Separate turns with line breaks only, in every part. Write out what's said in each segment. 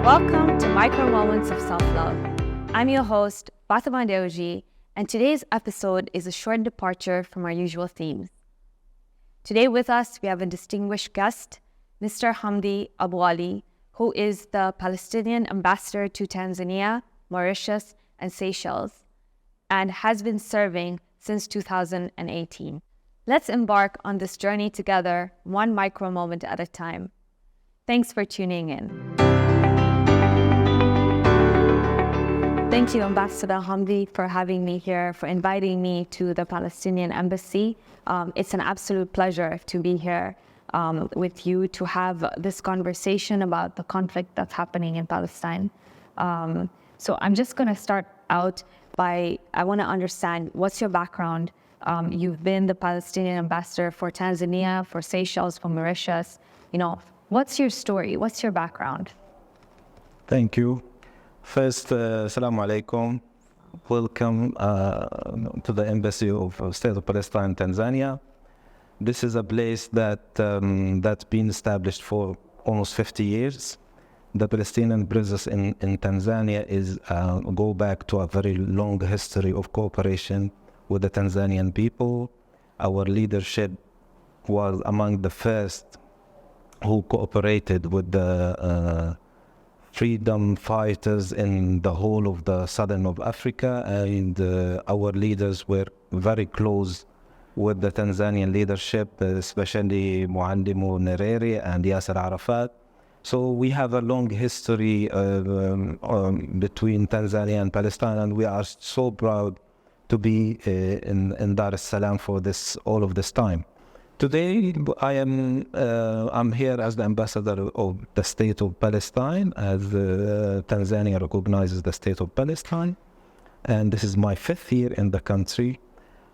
Welcome to Micro Moments of Self-Love. I'm your host, Fatima Deoji, and today's episode is a short departure from our usual themes. Today with us, we have a distinguished guest, Mr. Hamdi Abuali, who is the Palestinian Ambassador to Tanzania, Mauritius, and Seychelles, and has been serving since 2018. Let's embark on this journey together, one micro moment at a time. Thanks for tuning in. Thank you, Ambassador Hamdi, for having me here, for inviting me to the Palestinian Embassy. It's an absolute pleasure to be here with you to have this conversation about the conflict that's happening in Palestine. So I'm just going to start out I want to understand what's your background. You've been the Palestinian Ambassador for Tanzania, for Seychelles, for Mauritius. What's your story? What's your background?
Thank you. First, Assalamu alaikum. Welcome to the Embassy of State of Palestine, Tanzania. This is a place that's been established for almost 50 years. The Palestinian presence in Tanzania go back to a very long history of cooperation with the Tanzanian people. Our leadership was among the first who cooperated with the freedom fighters in the whole of the southern of Africa, and our leaders were very close with the Tanzanian leadership, especially Muallimu Nyerere and Yasser Arafat. So we have a long history between Tanzania and Palestine, and we are so proud to be in Dar es Salaam for all of this time. Today, I'm here as the ambassador of the State of Palestine, as Tanzania recognizes the State of Palestine, and this is my 5th year in the country,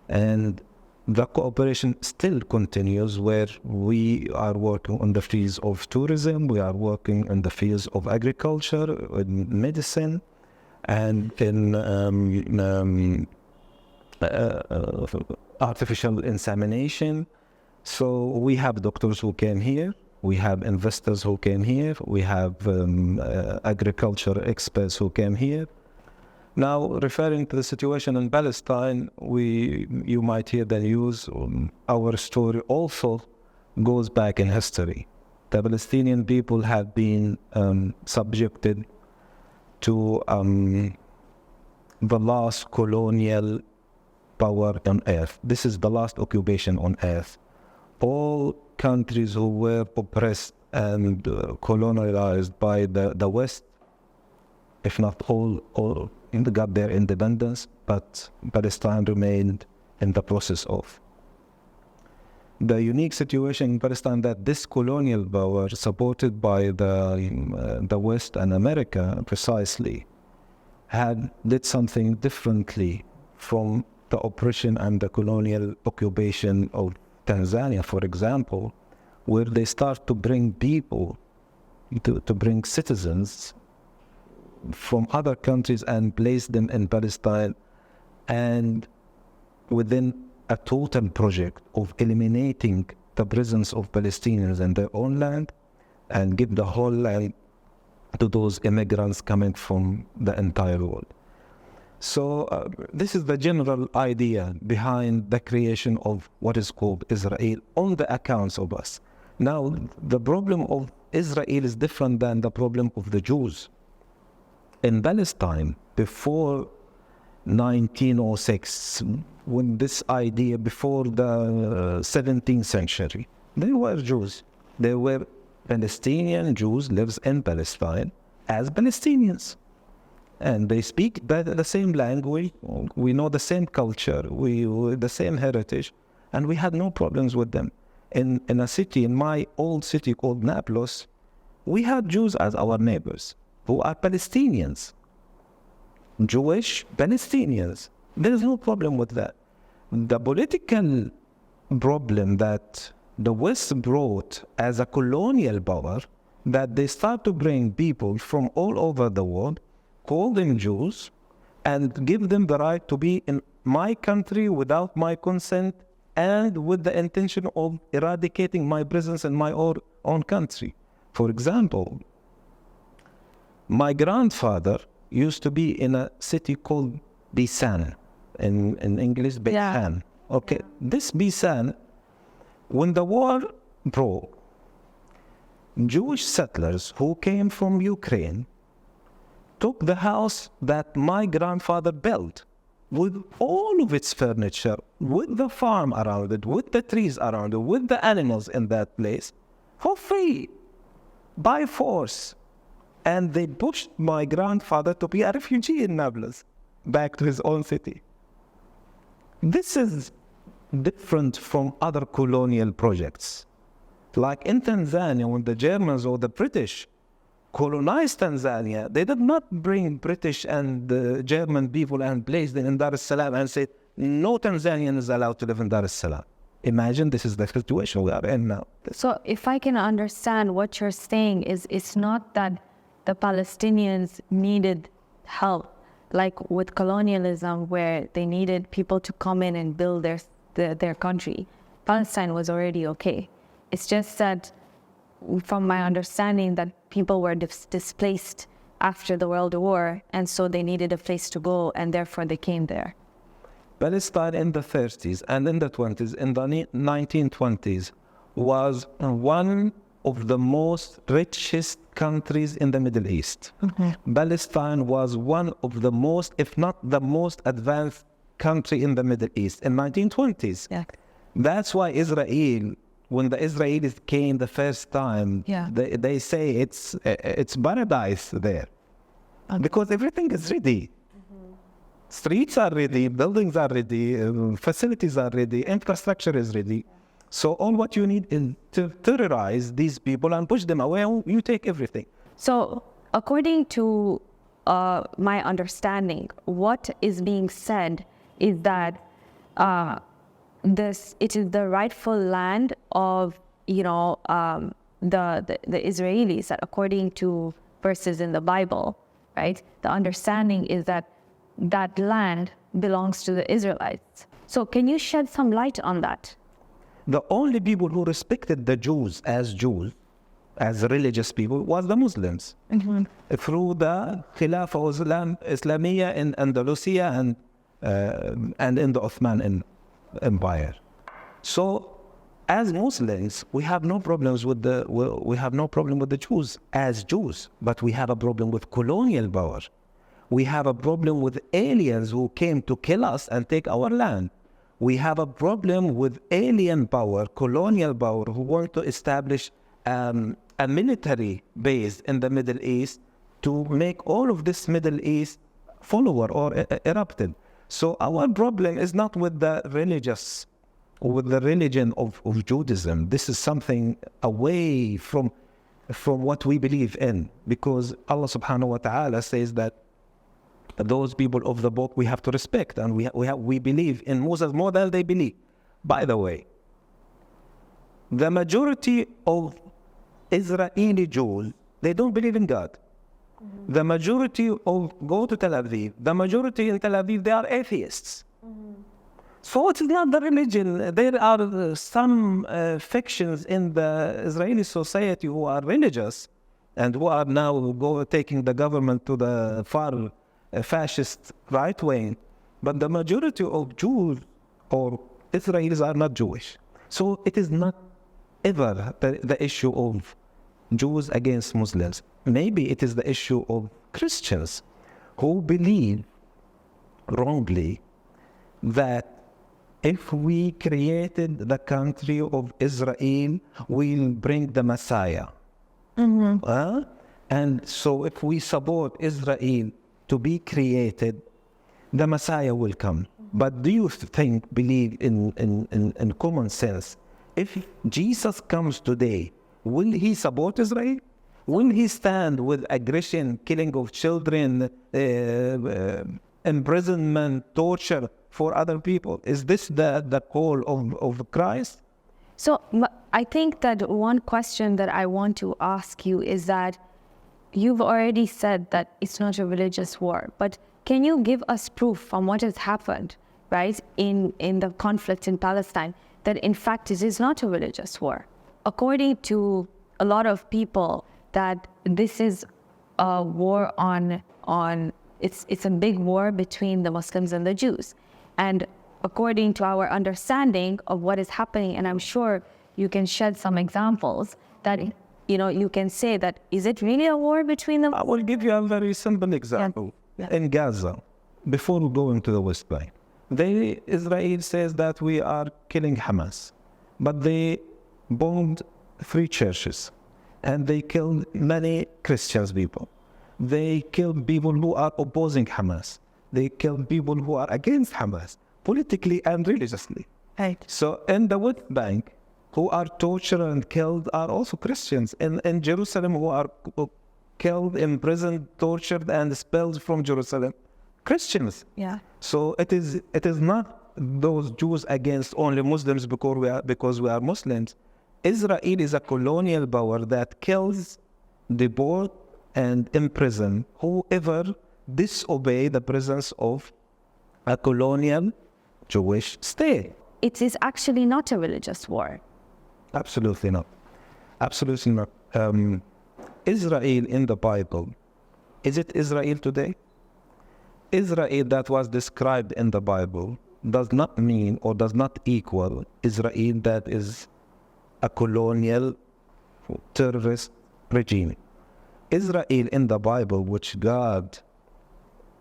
and the cooperation still continues, where we are working on the fields of tourism, we are working in the fields of agriculture, in medicine, and in artificial insemination. So we have doctors who came here, we have investors who came here, we have agriculture experts who came here. Now, referring to the situation in Palestine, you might hear the news. Our story also goes back in history. The Palestinian people have been subjected to the last colonial power on earth. This is the last occupation on earth. All countries who were oppressed and colonialized by the West, if not all got their independence, but Palestine remained in the process of. The unique situation in Palestine that this colonial power, supported by the West and America precisely, did something differently from the oppression and the colonial occupation of Tanzania, for example, where they start to bring people, to bring citizens from other countries and place them in Palestine, and within a total project of eliminating the presence of Palestinians in their own land and give the whole land to those immigrants coming from the entire world. So this is the general idea behind the creation of what is called Israel on the accounts of us. Now, the problem of Israel is different than the problem of the Jews. In Palestine, before 1906, when this idea, before the 17th century, they were Jews. They were Palestinian Jews, lives in Palestine as Palestinians. And they speak the same language, we know the same culture, the same heritage, and we had no problems with them. In a city, in my old city called Naples, we had Jews as our neighbors, who are Palestinians, Jewish Palestinians. There is no problem with that. The political problem that the West brought as a colonial power, that they start to bring people from all over the world, call them Jews, and give them the right to be in my country without my consent and with the intention of eradicating my presence in my own country. For example, My grandfather used to be in a city called Bisan, in English, Bisan. Okay, this Bisan, when the war broke, Jewish settlers who came from Ukraine took the house that my grandfather built with all of its furniture, with the farm around it, with the trees around it, with the animals in that place, for free, by force. And they pushed my grandfather to be a refugee in Nablus, back to his own city. This is different from other colonial projects. Like in Tanzania, when the Germans or the British colonized Tanzania, they did not bring British and German people and place them in Dar es Salaam and say, no Tanzanian is allowed to live in Dar es Salaam. Imagine this is the situation we are in now.
So if I can understand what you're saying is, it's not that the Palestinians needed help, like with colonialism, where they needed people to come in and build their country. Palestine was already okay. It's just that, from my understanding, that people were displaced after the World War, and so they needed a place to go, and therefore they came there.
Palestine in the 30s and in the 20s, in the 1920s, was one of the most richest countries in the Middle East. Palestine was one of the most, if not the most advanced country in the Middle East in 1920s.
Yeah.
That's why Israel, when the Israelis came the first time, they say it's paradise there. Because everything is ready. Streets are ready, buildings are ready, facilities are ready, infrastructure is ready. So all what you need is to terrorize these people and push them away, and you take everything.
So according to my understanding, what is being said is that it is the rightful land of, the Israelis, that according to verses in the Bible, right? The understanding is that that land belongs to the Israelites. So can you shed some light on that?
The only people who respected the Jews, as religious people, was the Muslims. Through the Khilafah Islamiyya in Andalusia and in the Ottoman Empire. So, as Muslims, we have no problems with the Jews as Jews, but we have a problem with colonial power. We have a problem with aliens who came to kill us and take our land. We have a problem with alien power, colonial power, who want to establish a military base in the Middle East to make all of this Middle East follower or erupted. So our problem is not with the religious, or with the religion of Judaism. This is something away from what we believe in, because Allah subhanahu wa ta'ala says that those people of the book we have to respect, and we believe in Moses more than they believe. By the way, the majority of Israeli Jews, they don't believe in God. The majority go to Tel Aviv. The majority in Tel Aviv, they are atheists. So it's not the religion. There are some factions in the Israeli society who are religious and who are now taking the government to the far fascist right wing, but the majority of Jews or Israelis are not Jewish. So it is not ever the issue of Jews against Muslims. Maybe it is the issue of Christians who believe wrongly that if we created the country of Israel, we'll bring the Messiah. And so if we support Israel to be created, the Messiah will come. But do you believe in common sense? If Jesus comes today, will he support Israel? Will he stand with aggression, killing of children, imprisonment, torture for other people? Is this the call of Christ?
So I think that one question that I want to ask you is that you've already said that it's not a religious war, but can you give us proof from what has happened, right, in the conflict in Palestine, that in fact it is not a religious war? According to a lot of people, that this is a war on it's a big war between the Muslims and the Jews. And according to our understanding of what is happening, and I'm sure you can shed some examples that, you can say that, is it really a war between them?
I will give you a very simple example.
Yeah.
In Gaza, before we go into the West Bank, Israel says that we are killing Hamas, but they bombed 3 churches and they killed many Christian people. They killed people who are opposing Hamas. They killed people who are against Hamas, politically and religiously.
Right.
So in the West Bank, who are tortured and killed are also Christians. In Jerusalem, who are killed, imprisoned, tortured, and expelled from Jerusalem, Christians.
Yeah.
So it is not those Jews against only Muslims because we are Muslims. Israel is a colonial power that kills, deport, and imprison whoever disobey the presence of a colonial Jewish state.
It is actually not a religious war.
Absolutely not. Absolutely not. Israel in the Bible, is it Israel today? Israel that was described in the Bible does not mean or does not equal Israel that is a colonial terrorist regime. Israel in the Bible, which God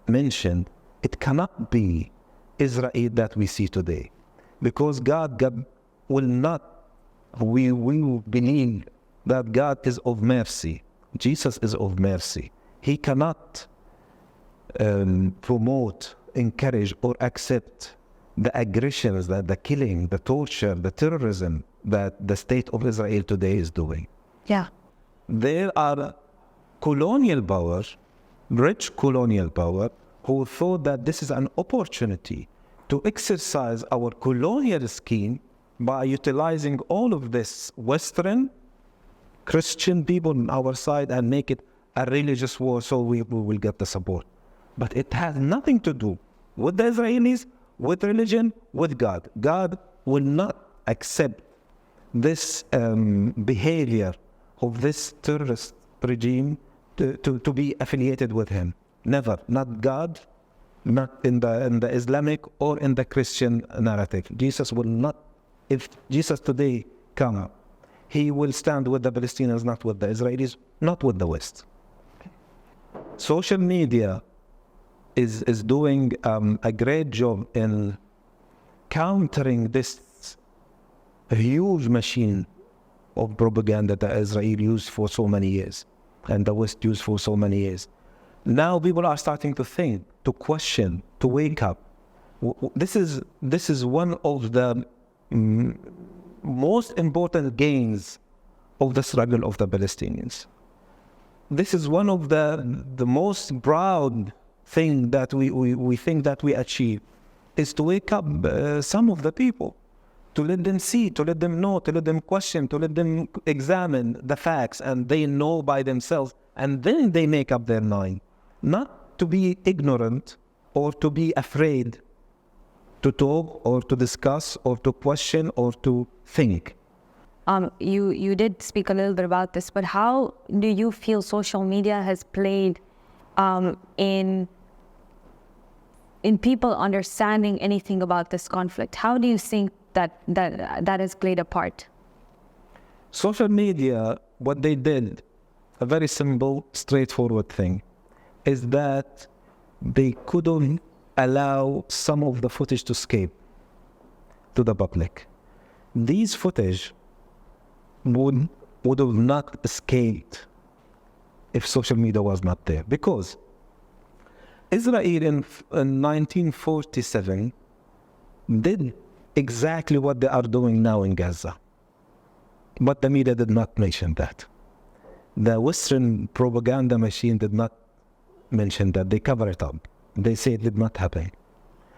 mentioned, it cannot be Israel that we see today, because God will not. We believe that God is of mercy. Jesus is of mercy. He cannot promote, encourage, or accept the aggressions, the killing, the torture, the terrorism that the state of Israel today is doing.
Yeah.
There are colonial powers, rich colonial power, who thought that this is an opportunity to exercise our colonial scheme by utilizing all of this Western Christian people on our side and make it a religious war so we will get the support. But it has nothing to do with the Israelis, with religion, with God. God will not accept this behavior of this terrorist regime to be affiliated with him. Never. Not God, not in the Islamic or in the Christian narrative. Jesus will not. If Jesus today come, he will stand with the Palestinians, not with the Israelis, not with the West. Social media is doing a great job in countering this huge machine of propaganda that Israel used for so many years and the West used for so many years. Now people are starting to think, to question, to wake up. This is one of the most important gains of the struggle of the Palestinians. This is one of the most proud thing that we think that we achieve, is to wake up some of the people, to let them see, to let them know, to let them question, to let them examine the facts, and they know by themselves, and then they make up their mind. Not to be ignorant or to be afraid to talk or to discuss or to question or to think.
You did speak a little bit about this, but how do you feel social media has played in people understanding anything about this conflict? How do you think that has played a part?
Social media, what they did, a very simple, straightforward thing, is that they couldn't allow some of the footage to escape to the public. These footage would have not escaped if social media was not there, because Israel in 1947 did exactly what they are doing now in Gaza, but the media did not mention that. The Western propaganda machine did not mention that. They cover it up. They say it did not happen.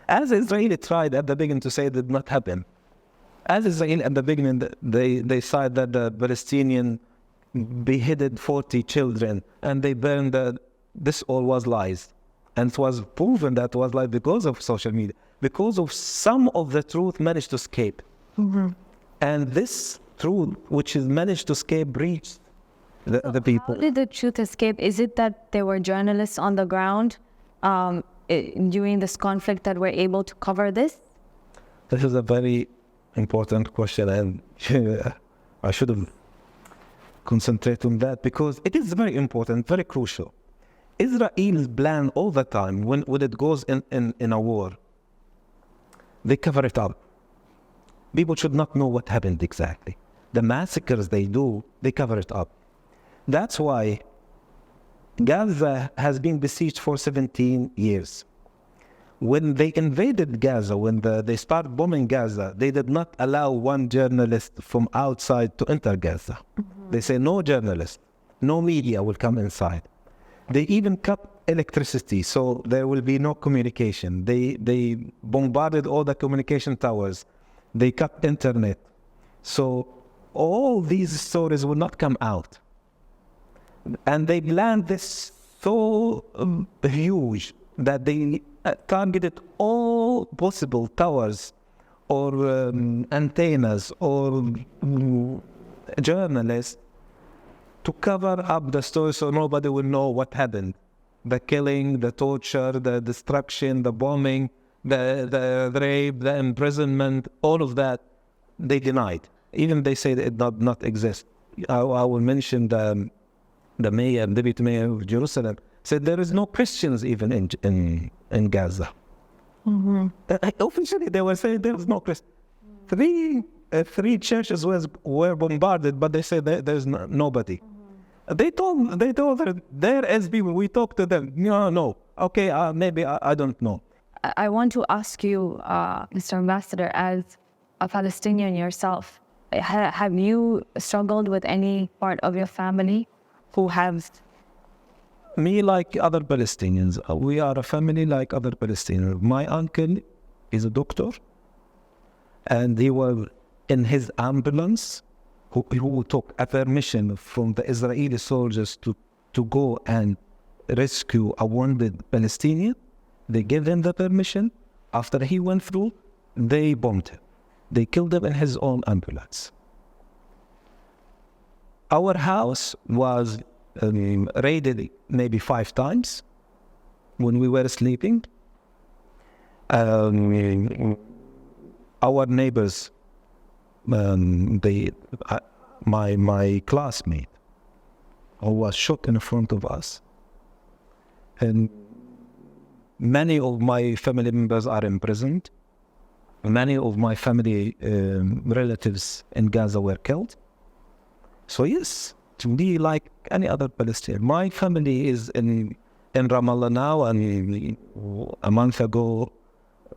As Israel tried at the beginning to say it did not happen. As Israel at the beginning, they said that the Palestinian beheaded 40 children and they burned this all was lies. And it was proven that it was lies because of social media, because of some of the truth managed to escape. Mm-hmm. And this truth, which is managed to escape, reached the people.
How did the truth escape? Is it that there were journalists on the ground during this conflict that were able to cover this?
This is a very important question, and I should have concentrated on that because it is very important, very crucial. Israel's plan all the time, when it goes in a war, they cover it up. People should not know what happened exactly. The massacres they do, they cover it up. That's why Gaza has been besieged for 17 years. When they invaded Gaza, when they started bombing Gaza, they did not allow one journalist from outside to enter Gaza. They say no journalist, no media will come inside. They even cut electricity, so there will be no communication. They bombarded all the communication towers. They cut internet. So all these stories will not come out. And they planned this so huge that they targeted all possible towers or antennas or journalists to cover up the story so nobody will know what happened. The killing, the torture, the destruction, the bombing, the rape, the imprisonment, all of that, they denied. Even they say that it does not exist. I will mention the mayor, deputy mayor of Jerusalem, said there is no Christians even in Gaza. Officially, they were saying there was no Christians. Three churches were bombarded, but they said there's nobody. They told there is people. We talked to them. No. Okay, maybe I don't know.
I want to ask you, Mr. Ambassador, as a Palestinian yourself, have you struggled with any part of your family who have?
Me, like other Palestinians, we are a family like other Palestinians. My uncle is a doctor, and he was in his ambulance who took a permission from the Israeli soldiers to go and rescue a wounded Palestinian. They gave him the permission. After he went through, they bombed him. They killed him in his own ambulance. Our house was raided maybe 5 times when we were sleeping. Our neighbors, my classmate, who was shot in front of us, and many of my family members are imprisoned. Many of my family relatives in Gaza were killed. So yes, to be like any other Palestinian. My family is in Ramallah now, and a month ago,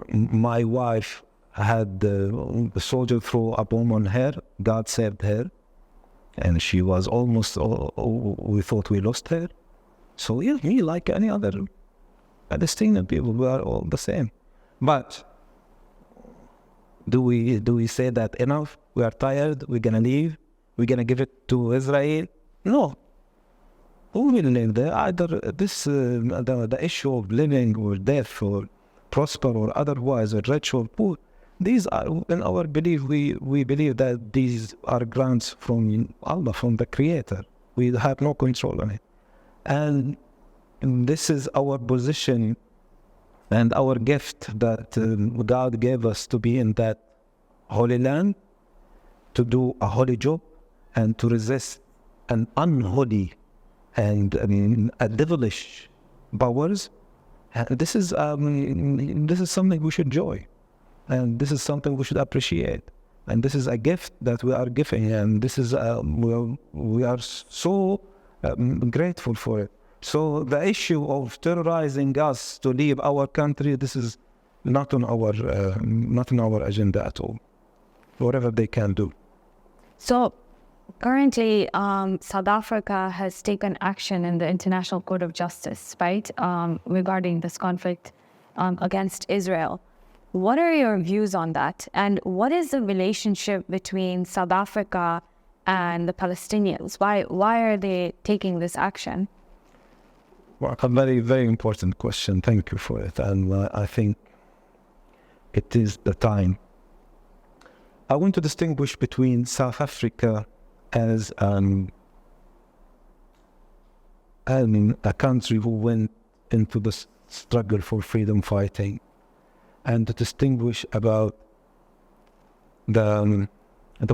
my wife had the soldier throw a bomb on her. God saved her, and she was almost. We thought we lost her. So yeah, me like any other Palestinian people, we are all the same. But do we say that enough? We are tired. We're gonna leave. We're gonna give it to Israel. No. Who will live there? Either the issue of living or death or prosper or otherwise, or rich or poor. These are, in our belief, we believe that these are grants from Allah, from the Creator. We have no control on it. And this is our position and our gift that God gave us to be in that holy land, to do a holy job, and to resist an unholy and a devilish powers. And this is something we should enjoy, and this is something we should appreciate, and this is a gift that we are giving, and this is we are so grateful for it. So the issue of terrorizing us to leave our country, this is not on our agenda at all. Whatever they can do.
So currently, South Africa has taken action in the International Court of Justice, right, regarding this conflict against Israel. What are your views on that? And what is the relationship between South Africa and the Palestinians? Why are they taking this action?
Well, a very, very important question. Thank you for it. And I think it is the time. I want to distinguish between South Africa as a country who went into the struggle for freedom fighting, and to distinguish about the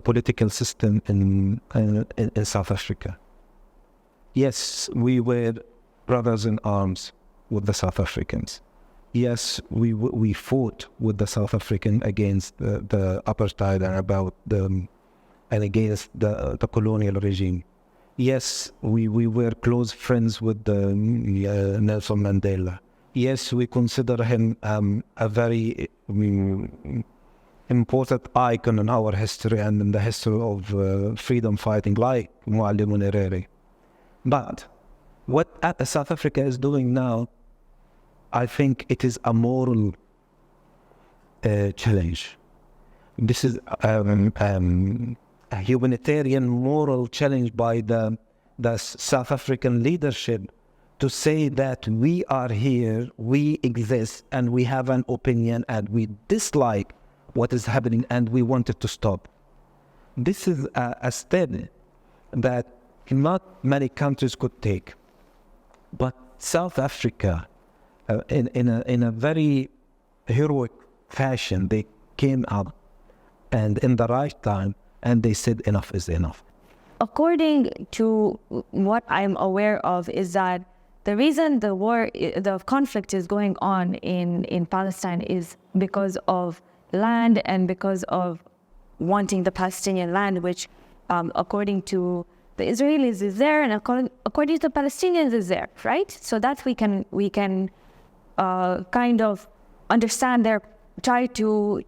political system in South Africa. Yes, we were brothers in arms with the South Africans. Yes, we fought with the South African against the apartheid and against the colonial regime. Yes, we were close friends with Nelson Mandela. Yes, we consider him a very important icon in our history and in the history of freedom fighting, like Muallim Nyerere. But what South Africa is doing now, I think it is a moral challenge. This is a humanitarian moral challenge by the South African leadership to say that we are here, we exist, and we have an opinion, and we dislike what is happening, and we want it to stop. This is a step that not many countries could take. But South Africa, in a very heroic fashion, they came up and in the right time, and they said enough is enough.
According to what I'm aware of, is that the reason the conflict is going on in Palestine is because of land and because of wanting the Palestinian land, which according to the Israelis is there, and according to the Palestinians is there, right? So that we can kind of understand try to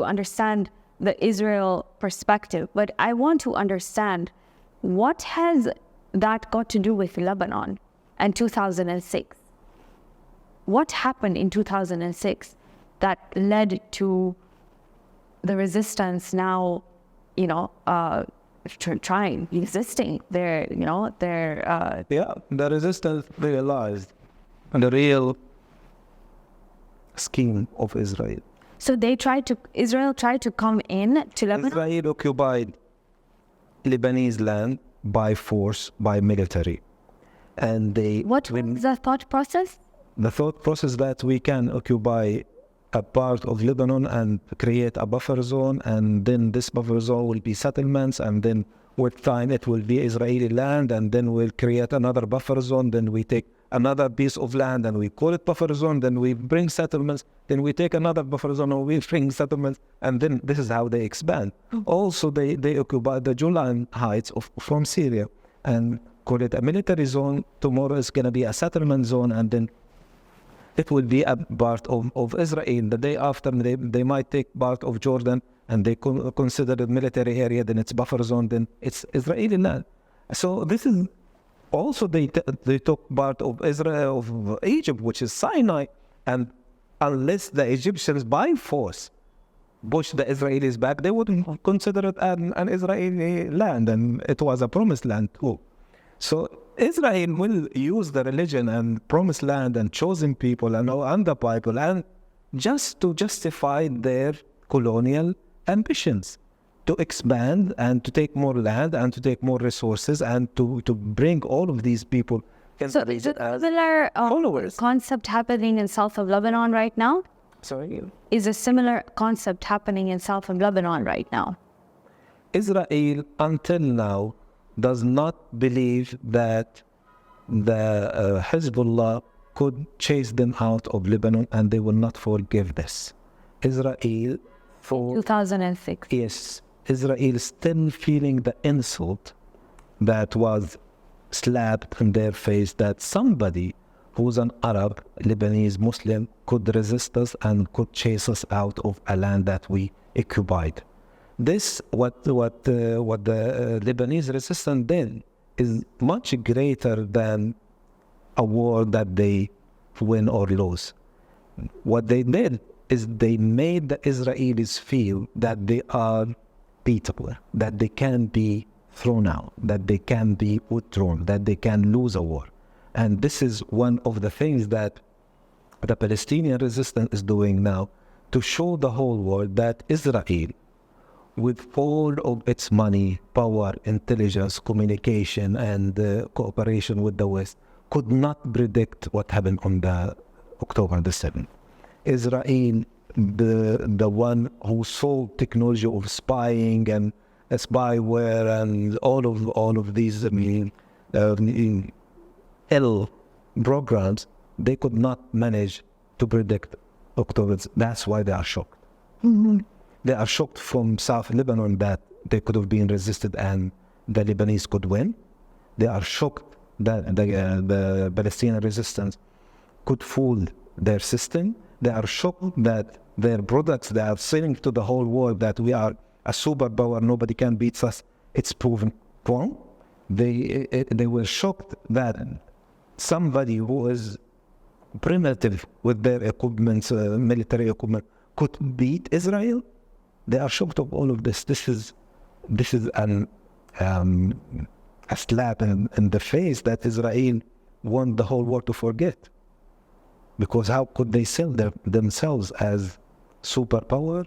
understand the Israel perspective. But I want to understand, what has that got to do with Lebanon and 2006? What happened in 2006 that led to the resistance now, existing there,
the resistance realized the real scheme of Israel.
So Israel tried to come in to Lebanon?
Israel occupied Lebanese land by force, by military. And
what was the thought process?
The thought process that we can occupy a part of Lebanon and create a buffer zone, and then this buffer zone will be settlements, and then with time it will be Israeli land, and then we'll create another buffer zone, then we take another piece of land and we call it buffer zone, then we bring settlements, then we take another buffer zone and we bring settlements, and then this is how they expand. Also, they occupy the Golan Heights from Syria and call it a military zone. Tomorrow is going to be a settlement zone, and then it will be a part of Israel. The day after, they might take part of Jordan, and they consider it military area, then it's buffer zone, then it's Israeli land. So this is also, they took part of Israel, of Egypt, which is Sinai, and unless the Egyptians by force push the Israelis back, they wouldn't consider it an Israeli land, and it was a promised land too. So Israel will use the religion and promised land and chosen people and the Bible and just to justify their colonial ambitions, to expand and to take more land and to take more resources and to bring all of these people in the region as
similar
followers.
Concept happening in south of Lebanon right now?
Sorry?
Is a similar concept happening in south of Lebanon right now?
Israel, until now, does not believe that the Hezbollah could chase them out of Lebanon, and they will not forgive this. Israel, for
2006.
Yes, Israel still feeling the insult that was slapped in their face, that somebody who's an Arab, Lebanese Muslim could resist us and could chase us out of a land that we occupied. This, what the Lebanese resistance did, is much greater than a war that they win or lose. What they did is they made the Israelis feel that they are beatable, that they can be thrown out, that they can be withdrawn, that they can lose a war. And this is one of the things that the Palestinian resistance is doing now, to show the whole world that Israel, with all of its money, power, intelligence, communication, and cooperation with the West, could not predict what happened on the October the 7th. Israel, the one who sold technology of spying and spyware and all of these ill programs, they could not manage to predict October. That's why they are shocked. They are shocked from South Lebanon that they could have been resisted and the Lebanese could win. They are shocked that the Palestinian resistance could fool their system. They are shocked that their products they are selling to the whole world that we are a superpower, nobody can beat us. It's proven wrong. They were shocked that somebody who is primitive with their equipment, military equipment, could beat Israel. They are shocked of all of this. This is a slap in the face that Israel want the whole world to forget. Because how could they sell themselves as superpower,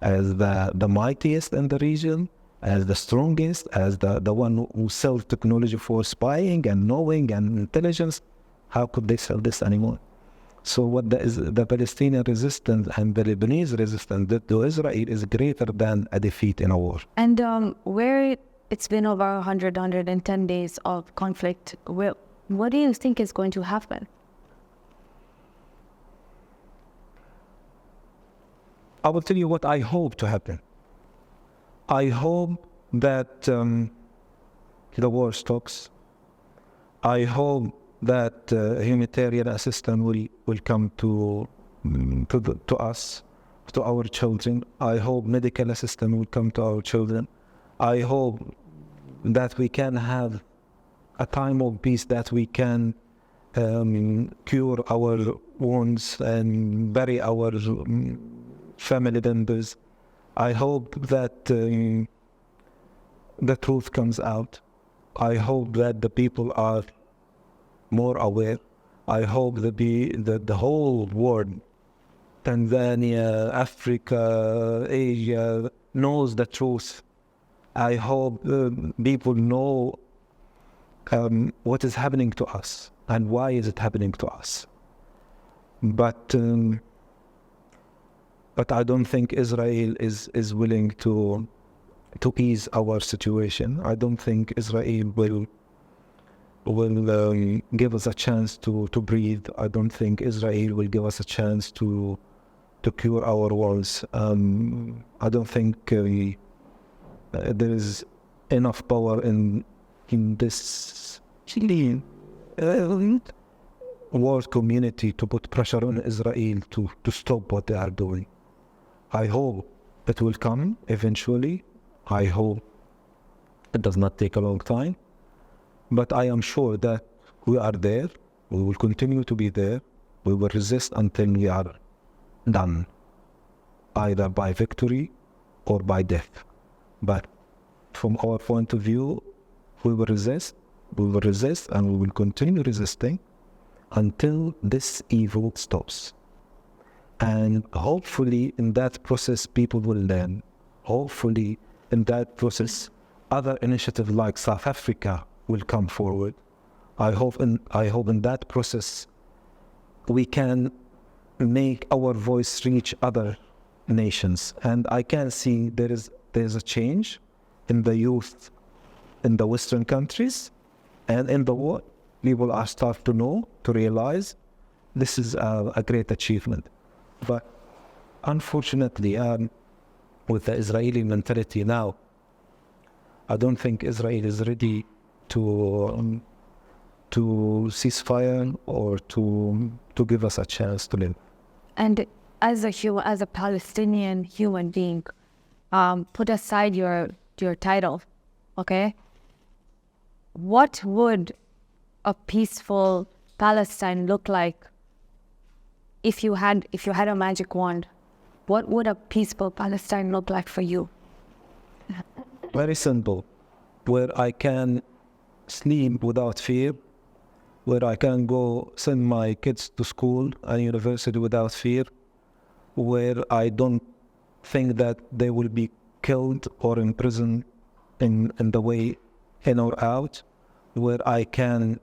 as the mightiest in the region, as the strongest, as the one who sells technology for spying and knowing and intelligence? How could they sell this anymore? So what the Palestinian resistance and the Lebanese resistance to Israel is greater than a defeat in a war.
And where it's been over 110 days of conflict, what do you think is going to happen?
I will tell you what I hope to happen. I hope that the war stops. I hope that humanitarian assistance will come to us, to our children. I hope medical assistance will come to our children. I hope that we can have a time of peace, that we can cure our wounds and bury our family members. I hope that the truth comes out. I hope that the people are more aware. I hope that the whole world, Tanzania, Africa, Asia, knows the truth. I hope people know what is happening to us and why is it happening to us. But I don't think Israel is willing to ease our situation. I don't think Israel will give us a chance to breathe. I don't think Israel will give us a chance to cure our wounds. I don't think there is enough power in this world community to put pressure on Israel to stop what they are doing. I hope it will come eventually. I hope it does not take a long time. But I am sure that we are there. We will continue to be there. We will resist until we are done, either by victory or by death. But from our point of view, we will resist, and we will continue resisting until this evil stops. And hopefully in that process, people will learn. Hopefully in that process, other initiatives like South Africa will come forward. I hope in that process, we can make our voice reach other nations. And I can see there's a change in the youth in the Western countries and in the world. People are starting to know, to realize this is a great achievement. But unfortunately, with the Israeli mentality now, I don't think Israel is ready to cease fire or to give us a chance to live.
And as a Palestinian human being, put aside your title, okay? What would a peaceful Palestine look like if you had a magic wand? What would a peaceful Palestine look like for you?
Very simple, where I can sleep without fear, where I can go send my kids to school and university without fear, where I don't think that they will be killed or imprisoned in the way in or out, where I can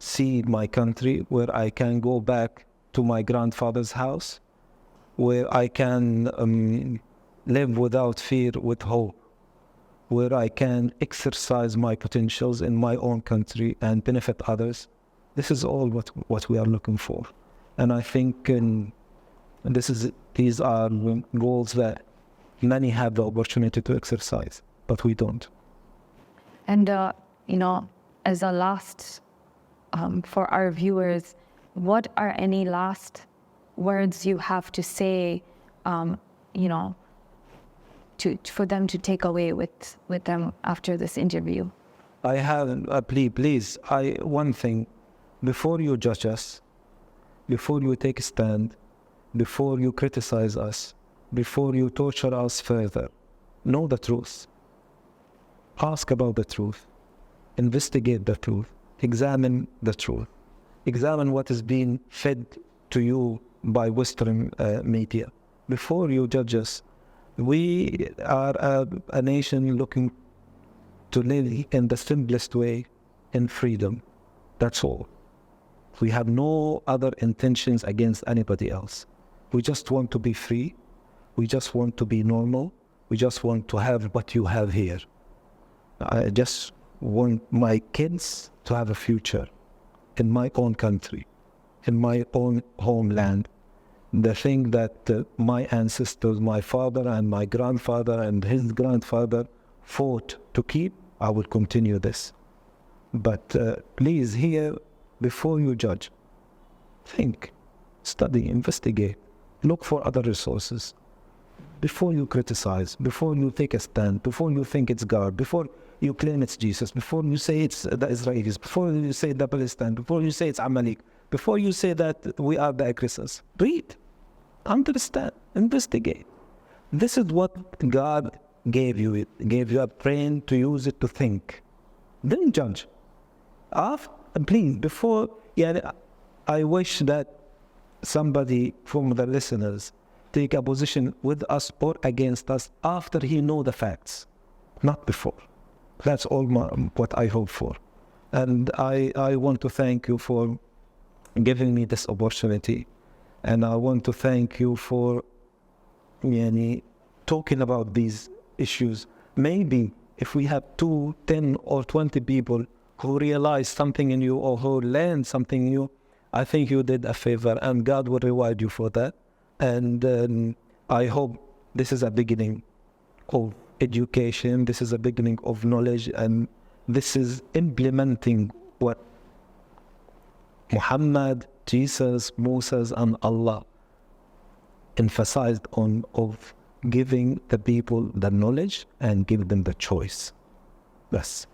see my country, where I can go back to my grandfather's house, where I can live without fear, with hope, where I can exercise my potentials in my own country and benefit others. This is all what we are looking for. And I think these are goals that many have the opportunity to exercise, but we don't.
And, as a last, for our viewers, what are any last words you have to say, for them to take away with them after this interview?
I have a plea, please. One thing, before you judge us, before you take a stand, before you criticize us, before you torture us further, know the truth. Ask about the truth. Investigate the truth. Examine the truth. Examine what is being fed to you by Western media. Before you judge us, we are a nation looking to live in the simplest way, in freedom. That's all. We have no other intentions against anybody else. We just want to be free. We just want to be normal. We just want to have what you have here. I just want my kids to have a future in my own country, in my own homeland. The thing that my ancestors, my father and my grandfather and his grandfather fought to keep, I will continue this. But please, here, before you judge, think, study, investigate, look for other resources. Before you criticize, before you take a stand, before you think it's God, before you claim it's Jesus, before you say it's the Israelis, before you say the Palestine, before you say it's Amalek, before you say that we are the aggressors, read, understand, investigate. This is what God gave you. It gave you a brain to use it to think. Then judge. Please, before, I wish that somebody from the listeners take a position with us or against us after he know the facts, not before. That's all what I hope for. And I want to thank you for giving me this opportunity. And I want to thank you for talking about these issues. Maybe if we have 2, 10 or 20 people who realize something in you or who learn something new, I think you did a favor and God will reward you for that. And I hope this is a beginning of education, this is a beginning of knowledge, and this is implementing what Muhammad, Jesus, Moses, and Allah emphasized on, of giving the people the knowledge and give them the choice. Yes.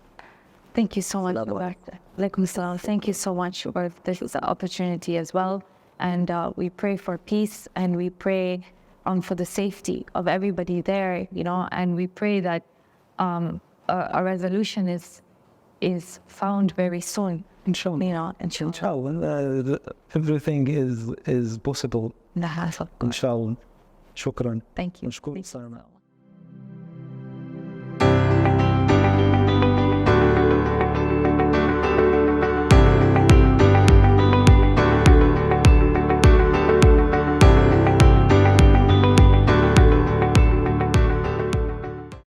Thank you so much. Thank you so much for this opportunity as well. And we pray for peace, and we pray for the safety of everybody there, and we pray that a resolution is found very soon.
Inshallah.
Inshallah.
Everything is possible. Inshallah. Shukran.
Thank you.